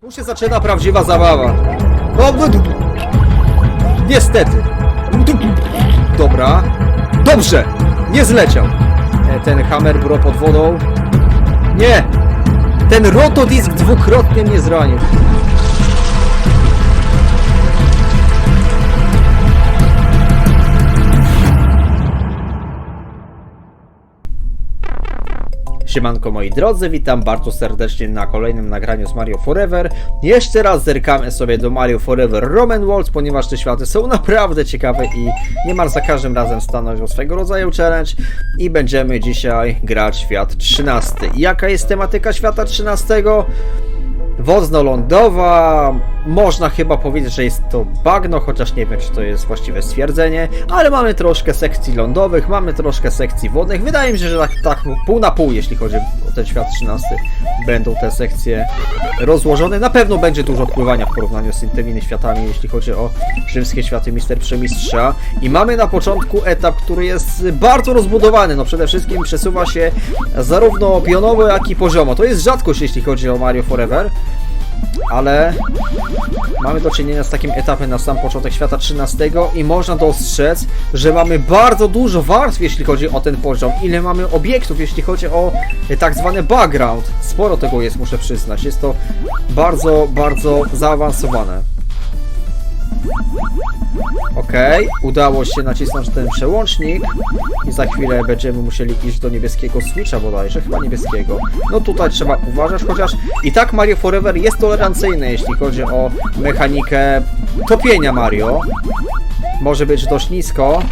Tu się zaczyna prawdziwa zabawa. Niestety. Dobra. Dobrze. Nie zleciał. Ten Hammer Bro pod wodą. Nie. Ten rotodisk dwukrotnie mnie zranił. Siemanko moi drodzy, witam bardzo serdecznie na kolejnym nagraniu z Mario Forever. Jeszcze raz zerkamy sobie do Mario Forever Roman World, ponieważ te światy są naprawdę ciekawe i niemal za każdym razem stanowią swego rodzaju challenge. I będziemy dzisiaj grać świat 13. Jaka jest tematyka świata 13? Wodno-lądowa, można chyba powiedzieć, że jest to bagno, chociaż nie wiem, czy to jest właściwe stwierdzenie, ale mamy troszkę sekcji lądowych, mamy troszkę sekcji wodnych. Wydaje mi się, że tak pół na pół, jeśli chodzi o ten świat 13, będą te sekcje rozłożone. Na pewno będzie dużo odpływania w porównaniu z tymi światami, jeśli chodzi o rzymskie światy Mister Przemistrza. I mamy na początku etap, który jest bardzo rozbudowany. No przede wszystkim przesuwa się zarówno pionowo, jak i poziomo. To jest rzadkość, jeśli chodzi o Mario Forever. Ale mamy do czynienia z takim etapem na sam początek świata 13 i można dostrzec, że mamy bardzo dużo warstw, jeśli chodzi o ten poziom. Ile mamy obiektów, jeśli chodzi o tak zwany background. Sporo tego jest, muszę przyznać. Jest to bardzo, bardzo zaawansowane. Okej, udało się nacisnąć ten przełącznik i za chwilę będziemy musieli iść do niebieskiego switcha bodajże, chyba niebieskiego. No tutaj trzeba uważać, chociaż i tak Mario Forever jest tolerancyjny, jeśli chodzi o mechanikę topienia Mario. Może być dość nisko,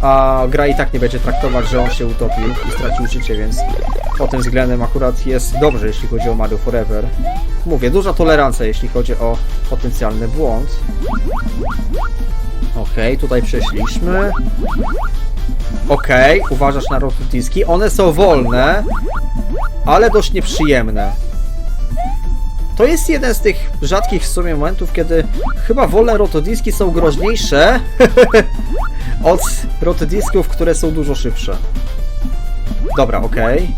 a gra i tak nie będzie traktować, że on się utopił i stracił życie, więc pod tym względem akurat jest dobrze, jeśli chodzi o Mario Forever. Mówię, duża tolerancja, jeśli chodzi o potencjalny błąd. Okej, tutaj przeszliśmy. Okej, uważasz na rotodiski. One są wolne, ale dość nieprzyjemne. To jest jeden z tych rzadkich w sumie momentów, kiedy chyba wolne rotodiski są groźniejsze od rotodisków, które są dużo szybsze. Dobra, okej.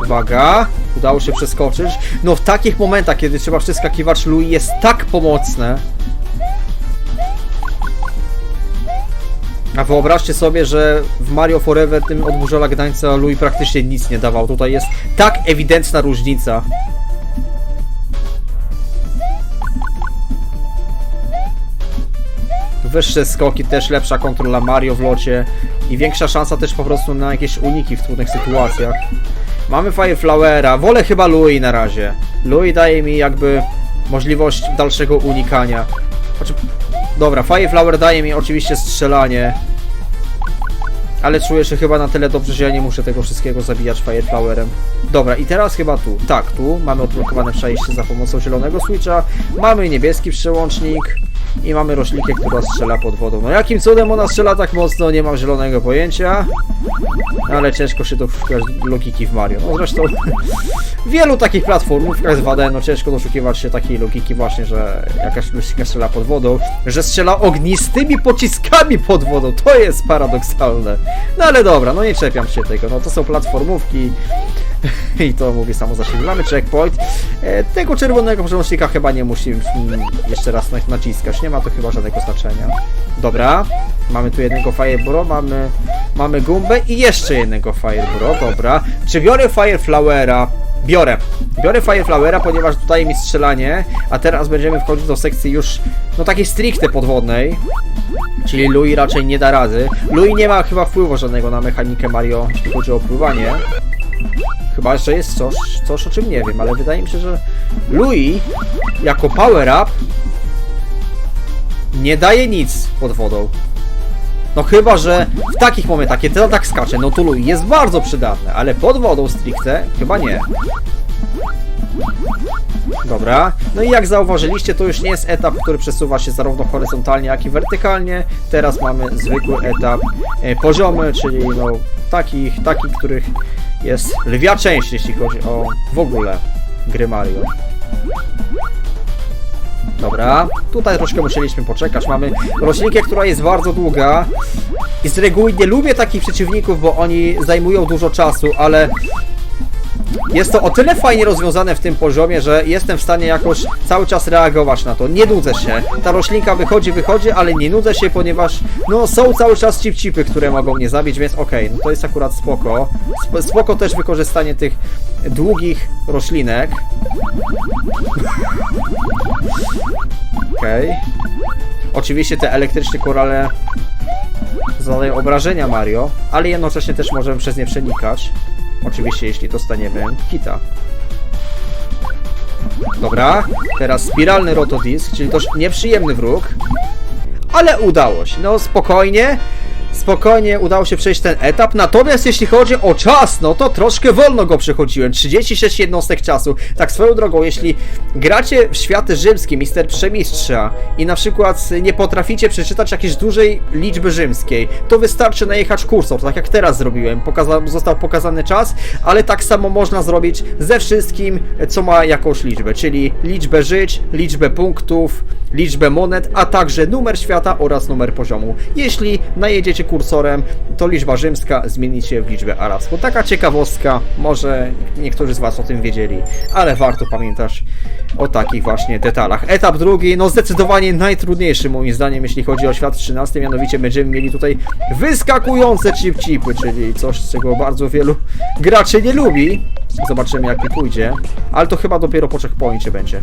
Uwaga, udało się przeskoczyć. No w takich momentach, kiedy trzeba przeskakiwać, Louis jest tak pomocne. A wyobraźcie sobie, że w Mario Forever tym od Burzela Gdańca Louis praktycznie nic nie dawał. Tutaj jest tak ewidentna różnica. Wyższe skoki, też lepsza kontrola Mario w locie i większa szansa też po prostu na jakieś uniki w trudnych sytuacjach. Mamy Fire Flowera, wolę chyba Louis na razie. Louis daje mi jakby możliwość dalszego unikania. Znaczy, dobra, Fire Flower daje mi oczywiście strzelanie, ale czuję się chyba na tyle dobrze, że ja nie muszę tego wszystkiego zabijać Fire Flowerem. Dobra, i teraz chyba tu. Tak, tu mamy odblokowane przejście za pomocą zielonego switcha. Mamy niebieski przełącznik. I mamy roślinkę, która strzela pod wodą. No jakim cudem ona strzela tak mocno, nie mam zielonego pojęcia. Ale ciężko się doszukać logiki w Mario. No zresztą w wielu takich platformówkach z 2D, no ciężko doszukiwać się takiej logiki właśnie, że jakaś roślinka strzela pod wodą, że strzela ognistymi pociskami pod wodą. To jest paradoksalne. No ale dobra, no nie czepiam się tego. No to są platformówki. I to mówi samo za siebie. Mamy checkpoint. Tego czerwonego przełącznika chyba nie musimy jeszcze raz naciskać. Nie ma to chyba żadnego znaczenia. Dobra. Mamy tu jednego Fire Bro, mamy gumbę i jeszcze jednego Fire Bro. Dobra. Czy biorę Fire Flowera? Biorę Fire Flowera, ponieważ tutaj mi strzelanie, a teraz będziemy wchodzić do sekcji już, no takiej stricte podwodnej. Czyli Louis raczej nie da rady. Louis nie ma chyba wpływu żadnego na mechanikę Mario, jeśli chodzi o pływanie. Chyba, że jest coś o czym nie wiem, ale wydaje mi się, że Louis jako power-up nie daje nic pod wodą. No chyba, że w takich momentach, kiedy to tak skacze, no to Louis jest bardzo przydatne, ale pod wodą stricte chyba nie. Dobra, no i jak zauważyliście, to już nie jest etap, który przesuwa się zarówno horyzontalnie, jak i wertykalnie. Teraz mamy zwykły etap poziomy, czyli no takich, których jest lwia część, jeśli chodzi o w ogóle gry Mario. Dobra, tutaj troszkę musieliśmy poczekać. Mamy roślinkę, która jest bardzo długa i z reguły nie lubię takich przeciwników, bo oni zajmują dużo czasu, ale Jest to o tyle fajnie rozwiązane w tym poziomie, że jestem w stanie jakoś cały czas reagować na to. Nie nudzę się. Ta roślinka wychodzi, ale nie nudzę się, ponieważ no są cały czas cip-cipy, które mogą mnie zabić, więc okej, no to jest akurat spoko. Spoko też wykorzystanie tych długich roślinek. Okej. Oczywiście te elektryczne korale zadają obrażenia Mario, ale jednocześnie też możemy przez nie przenikać. Oczywiście jeśli dostaniemy hita. Dobra, teraz spiralny rotodisk, czyli dość nieprzyjemny wróg. Ale udało się, no spokojnie. Spokojnie udało się przejść ten etap, natomiast jeśli chodzi o czas, no to troszkę wolno go przechodziłem, 36 jednostek czasu. Tak swoją drogą, jeśli gracie w światy rzymskie, Mister Przemistrza i na przykład nie potraficie przeczytać jakiejś dużej liczby rzymskiej, to wystarczy najechać kursor, tak jak teraz zrobiłem, został pokazany czas, ale tak samo można zrobić ze wszystkim, co ma jakąś liczbę, czyli liczbę żyć, liczbę punktów, liczbę monet, a także numer świata oraz numer poziomu. Jeśli najedziecie kursorem, to liczba rzymska zmieni się w liczbę arabską. Taka ciekawostka, może niektórzy z Was o tym wiedzieli, ale warto pamiętać o takich właśnie detalach. Etap drugi, no zdecydowanie najtrudniejszy moim zdaniem, jeśli chodzi o świat 13, mianowicie będziemy mieli tutaj wyskakujące chip-chipy, czyli coś, czego bardzo wielu graczy nie lubi. Zobaczymy jak mi pójdzie, ale to chyba dopiero po checkpoincie będzie.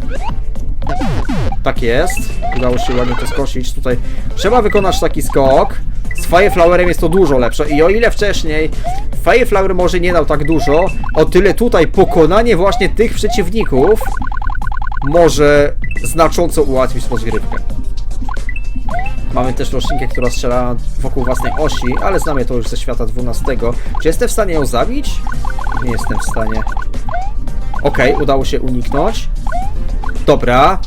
Tak jest, udało się ładnie to skosić. Tutaj trzeba wykonać taki skok. Z Fire Flowerem jest to dużo lepsze i o ile wcześniej Fire Flower może nie dał tak dużo, o tyle tutaj pokonanie właśnie tych przeciwników może znacząco ułatwić rozgrywkę. Mamy też roślinkę, która strzela wokół własnej osi, ale znamy to już ze świata 12. Czy jestem w stanie ją zabić? Nie jestem w stanie. Okej, udało się uniknąć. Dobra.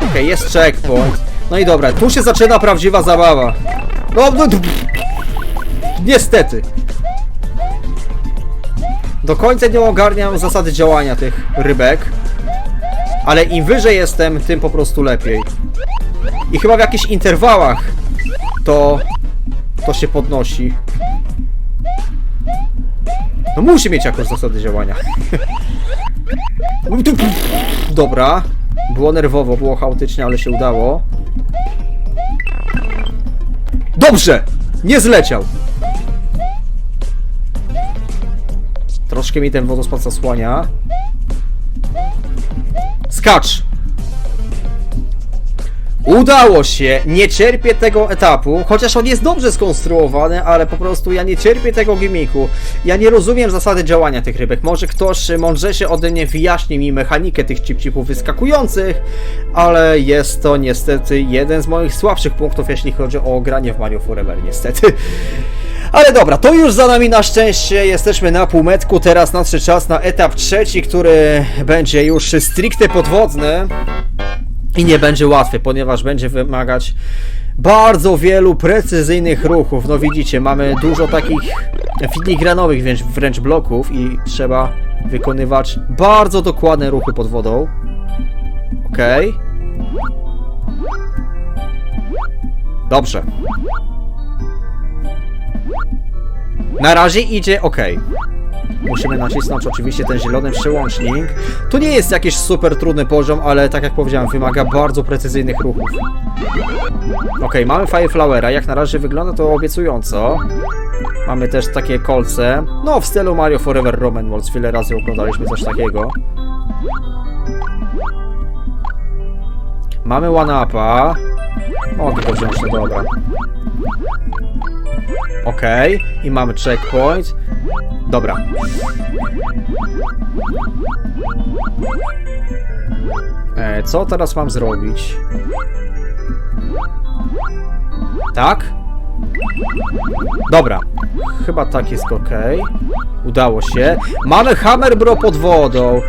Okej, jest checkpoint. No i dobra, tu się zaczyna prawdziwa zabawa. No, niestety. Do końca nie ogarniam zasady działania tych rybek. Ale im wyżej jestem, tym po prostu lepiej. I chyba w jakichś interwałach to się podnosi. No musi mieć jakąś zasady działania. Dobra. Było nerwowo, było chaotycznie, ale się udało. Dobrze! Nie zleciał! Troszkę mi ten wodospad zasłania. Skacz! Udało się! Nie cierpię tego etapu, chociaż on jest dobrze skonstruowany, ale po prostu ja nie cierpię tego gimmicku. Ja nie rozumiem zasady działania tych rybek. Może ktoś mądrzejszy ode mnie wyjaśni mi mechanikę tych chip-chipów wyskakujących, ale jest to niestety jeden z moich słabszych punktów, jeśli chodzi o granie w Mario Forever, niestety. Ale dobra, to już za nami na szczęście, jesteśmy na półmetku, teraz nadszedł czas na etap trzeci, który będzie już stricte podwodny. I nie będzie łatwy, ponieważ będzie wymagać bardzo wielu precyzyjnych ruchów. No widzicie, mamy dużo takich filigranowych wręcz bloków i trzeba wykonywać bardzo dokładne ruchy pod wodą. Okej. Dobrze. Na razie idzie okej. Musimy nacisnąć oczywiście ten zielony przełącznik. To nie jest jakiś super trudny poziom, ale tak jak powiedziałem, wymaga bardzo precyzyjnych ruchów. Okej, mamy Fire Flowera. Jak na razie wygląda to obiecująco. Mamy też takie kolce. No, w stylu Mario Forever Roman Worlds. Wiele razy oglądaliśmy coś takiego. Mamy one-upa. Mogę go wziąć, no dobra. Okej, i mamy checkpoint. Dobra. Co teraz mam zrobić? Tak? Dobra. Chyba tak jest ok. Udało się. Mamy Hammer Bro pod wodą.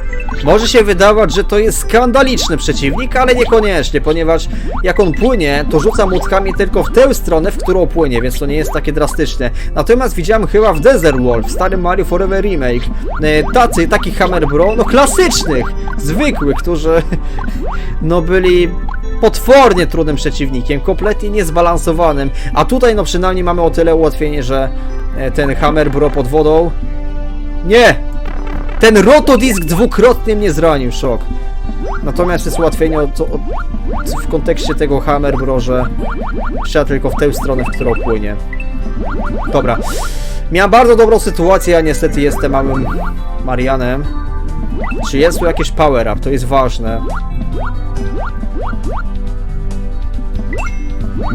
Może się wydawać, że to jest skandaliczny przeciwnik, ale niekoniecznie, ponieważ jak on płynie, to rzuca młotkami tylko w tę stronę, w którą płynie, więc to nie jest takie drastyczne. Natomiast widziałem chyba w Desert Wolf, w starym Mario Forever Remake, takich Hammer Bro, no klasycznych, zwykłych, którzy no byli potwornie trudnym przeciwnikiem, kompletnie niezbalansowanym, a tutaj no przynajmniej mamy o tyle ułatwienie, że ten Hammer Bro pod wodą Nie! Ten rotodisk dwukrotnie mnie zranił, szok. Natomiast jest ułatwienie w kontekście tego Hammer Bro, że trzeba tylko w tę stronę, w którą płynie. Dobra. Miałem bardzo dobrą sytuację, a niestety jestem małym Marianem. Czy jest tu jakieś power up? To jest ważne.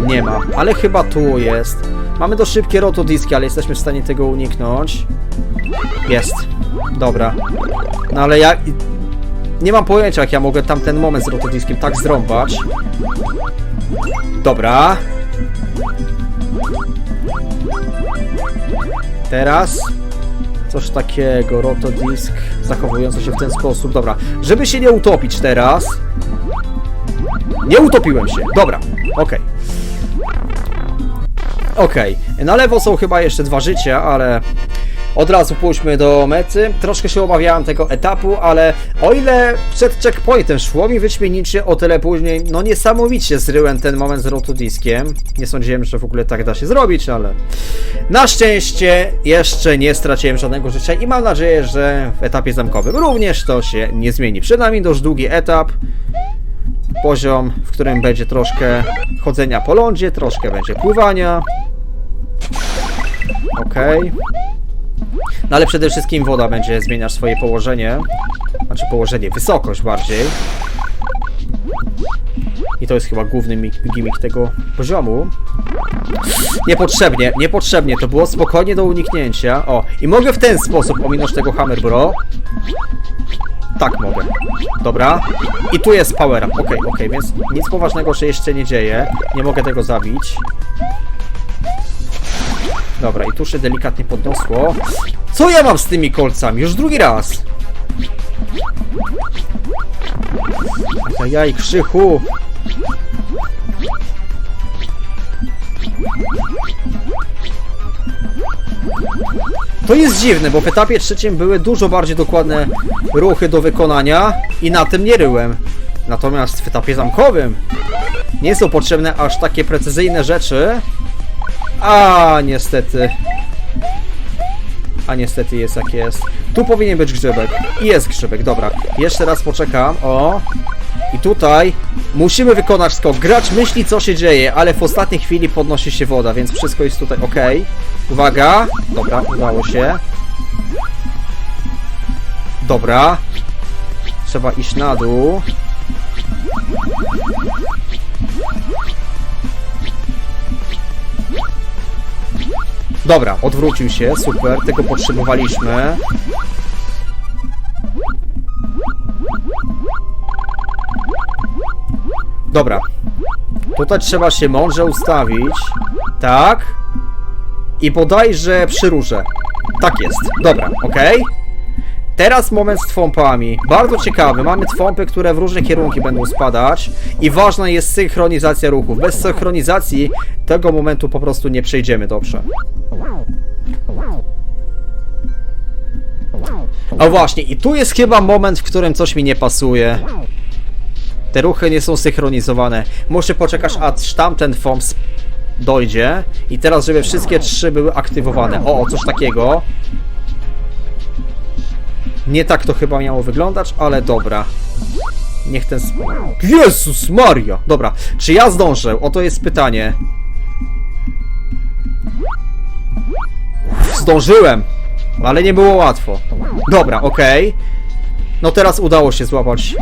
Nie ma, ale chyba tu jest. Mamy dość szybkie rotodiski, ale jesteśmy w stanie tego uniknąć. Jest. Dobra. No ale ja... Nie mam pojęcia, jak ja mogę tamten moment z rotodiskiem tak zrąbać. Dobra. Teraz coś takiego, rotodisk zachowujący się w ten sposób. Dobra, żeby się nie utopić teraz. Nie utopiłem się, dobra, okej. Okej, na lewo są chyba jeszcze 2 życia, ale od razu pójdźmy do mety. Troszkę się obawiałem tego etapu, ale o ile przed checkpointem szło mi wyśmienicie, o tyle później, no niesamowicie zryłem ten moment z rotodiskiem. Nie sądziłem, że w ogóle tak da się zrobić, ale na szczęście jeszcze nie straciłem żadnego życia i mam nadzieję, że w etapie zamkowym również to się nie zmieni. Przed nami dość długi etap. Poziom, w którym będzie troszkę chodzenia po lądzie, troszkę będzie pływania. Okej. No ale przede wszystkim woda będzie zmieniać swoje położenie. Znaczy położenie, wysokość bardziej. I to jest chyba główny gimmick tego poziomu. Niepotrzebnie, to było spokojnie do uniknięcia. O, i mogę w ten sposób ominąć tego Hammer Bro. Tak mogę. Dobra. I tu jest power up. Okej, więc nic poważnego się jeszcze nie dzieje. Nie mogę tego zabić. Dobra, i tu się delikatnie podniosło. Co ja mam z tymi kolcami? Już drugi raz. Ajajaj, Krzychu. To jest dziwne, bo w etapie 3 były dużo bardziej dokładne ruchy do wykonania i na tym nie ryłem. Natomiast w etapie zamkowym nie są potrzebne aż takie precyzyjne rzeczy. A niestety jest jak jest. Tu powinien być grzybek. I jest grzybek, dobra. Jeszcze raz poczekam. O. I tutaj musimy wykonać skok. Gracz myśli, co się dzieje, ale w ostatniej chwili podnosi się woda, więc wszystko jest tutaj ok. Uwaga. Dobra, udało się. Dobra. Trzeba iść na dół. Dobra, odwrócił się, super, tego potrzebowaliśmy. Dobra. Tutaj trzeba się mądrze ustawić. Tak. I bodajże przy rurze. Tak jest. Dobra, okej. Teraz moment z twąpami. Bardzo ciekawy. Mamy twąpy, które w różne kierunki będą spadać. I ważna jest synchronizacja ruchów. Bez synchronizacji tego momentu po prostu nie przejdziemy dobrze. A właśnie, i tu jest chyba moment, w którym coś mi nie pasuje. Te ruchy nie są synchronizowane. Muszę poczekać, aż tamten twąp dojdzie. I teraz, żeby wszystkie 3 były aktywowane. O, coś takiego. Nie tak to chyba miało wyglądać, ale dobra. Niech ten... Jezus Maria! Dobra, czy ja zdążę? Oto jest pytanie. Zdążyłem! Ale nie było łatwo. Dobra, okej. No teraz udało się złapać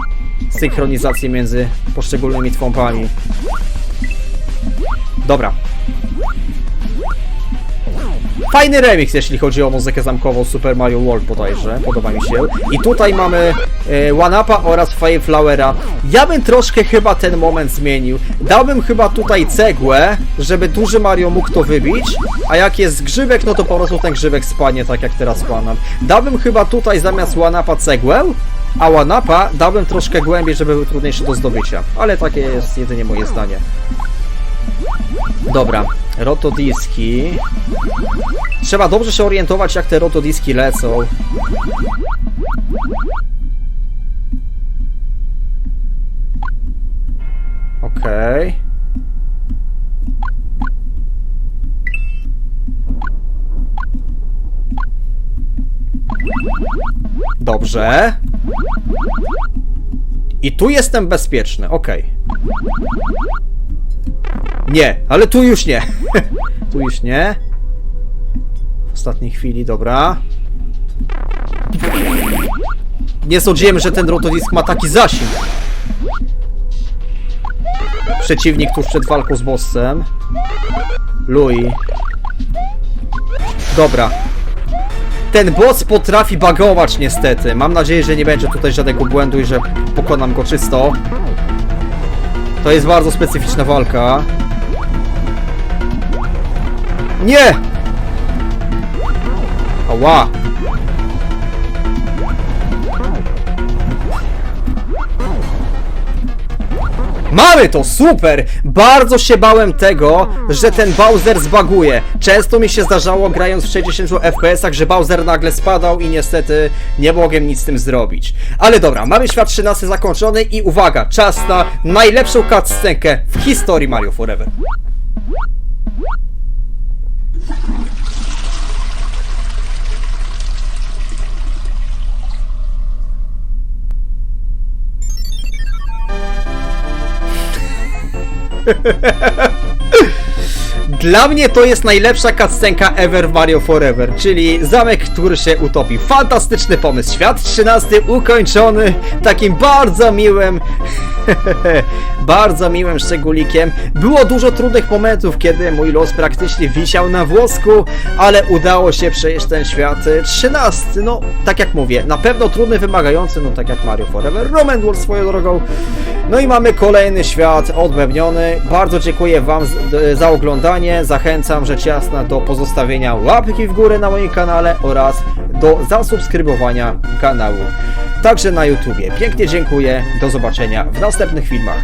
synchronizację między poszczególnymi twąpami. Dobra. Fajny remix, jeśli chodzi o muzykę zamkową Super Mario World bodajże, podoba mi się. I tutaj mamy One-Upa oraz Fire Flowera. Ja bym troszkę chyba ten moment zmienił. Dałbym chyba tutaj cegłę, żeby duży Mario mógł to wybić, a jak jest grzybek, no to po prostu ten grzybek spadnie tak jak teraz spadam. Dałbym chyba tutaj zamiast One-Upa cegłę, a One-Upa dałbym troszkę głębiej, żeby był trudniejszy do zdobycia. Ale takie jest jedynie moje zdanie. Dobra, rotodiski. Trzeba dobrze się orientować, jak te rotodiski lecą. Okej. Dobrze. I tu jestem bezpieczny, okej. Nie, ale tu już nie. Tu już nie. W ostatniej chwili, dobra. Nie sądziłem, że ten rotodisk ma taki zasięg. Przeciwnik tuż przed walką z bossem. Louis. Dobra. Ten boss potrafi bugować niestety. Mam nadzieję, że nie będzie tutaj żadnego błędu i że pokonam go czysto. To jest bardzo specyficzna walka. Nie! Ała! Mamy to! Super! Bardzo się bałem tego, że ten Bowser zbaguje. Często mi się zdarzało, grając w 60 FPS-ach, że Bowser nagle spadał i niestety nie mogłem nic z tym zrobić. Ale dobra, mamy świat 13 zakończony i uwaga, czas na najlepszą cutscenkę w historii Mario Forever. Dla mnie to jest najlepsza cutscenka ever w Mario Forever, czyli zamek, który się utopi. Fantastyczny pomysł. Świat 13 ukończony takim bardzo miłym bardzo miłym szczególikiem. Było dużo trudnych momentów, kiedy mój los praktycznie wisiał na włosku, ale udało się przejść ten świat 13. No, tak jak mówię, na pewno trudny, wymagający, no tak jak Mario Forever, Roman World swoją drogą. No i mamy kolejny świat odmewniony. Bardzo dziękuję wam za oglądanie. Zachęcam rzecz jasna do pozostawienia łapki w górę na moim kanale oraz do zasubskrybowania kanału. Także na YouTubie. Pięknie dziękuję. Do zobaczenia w następnych filmach.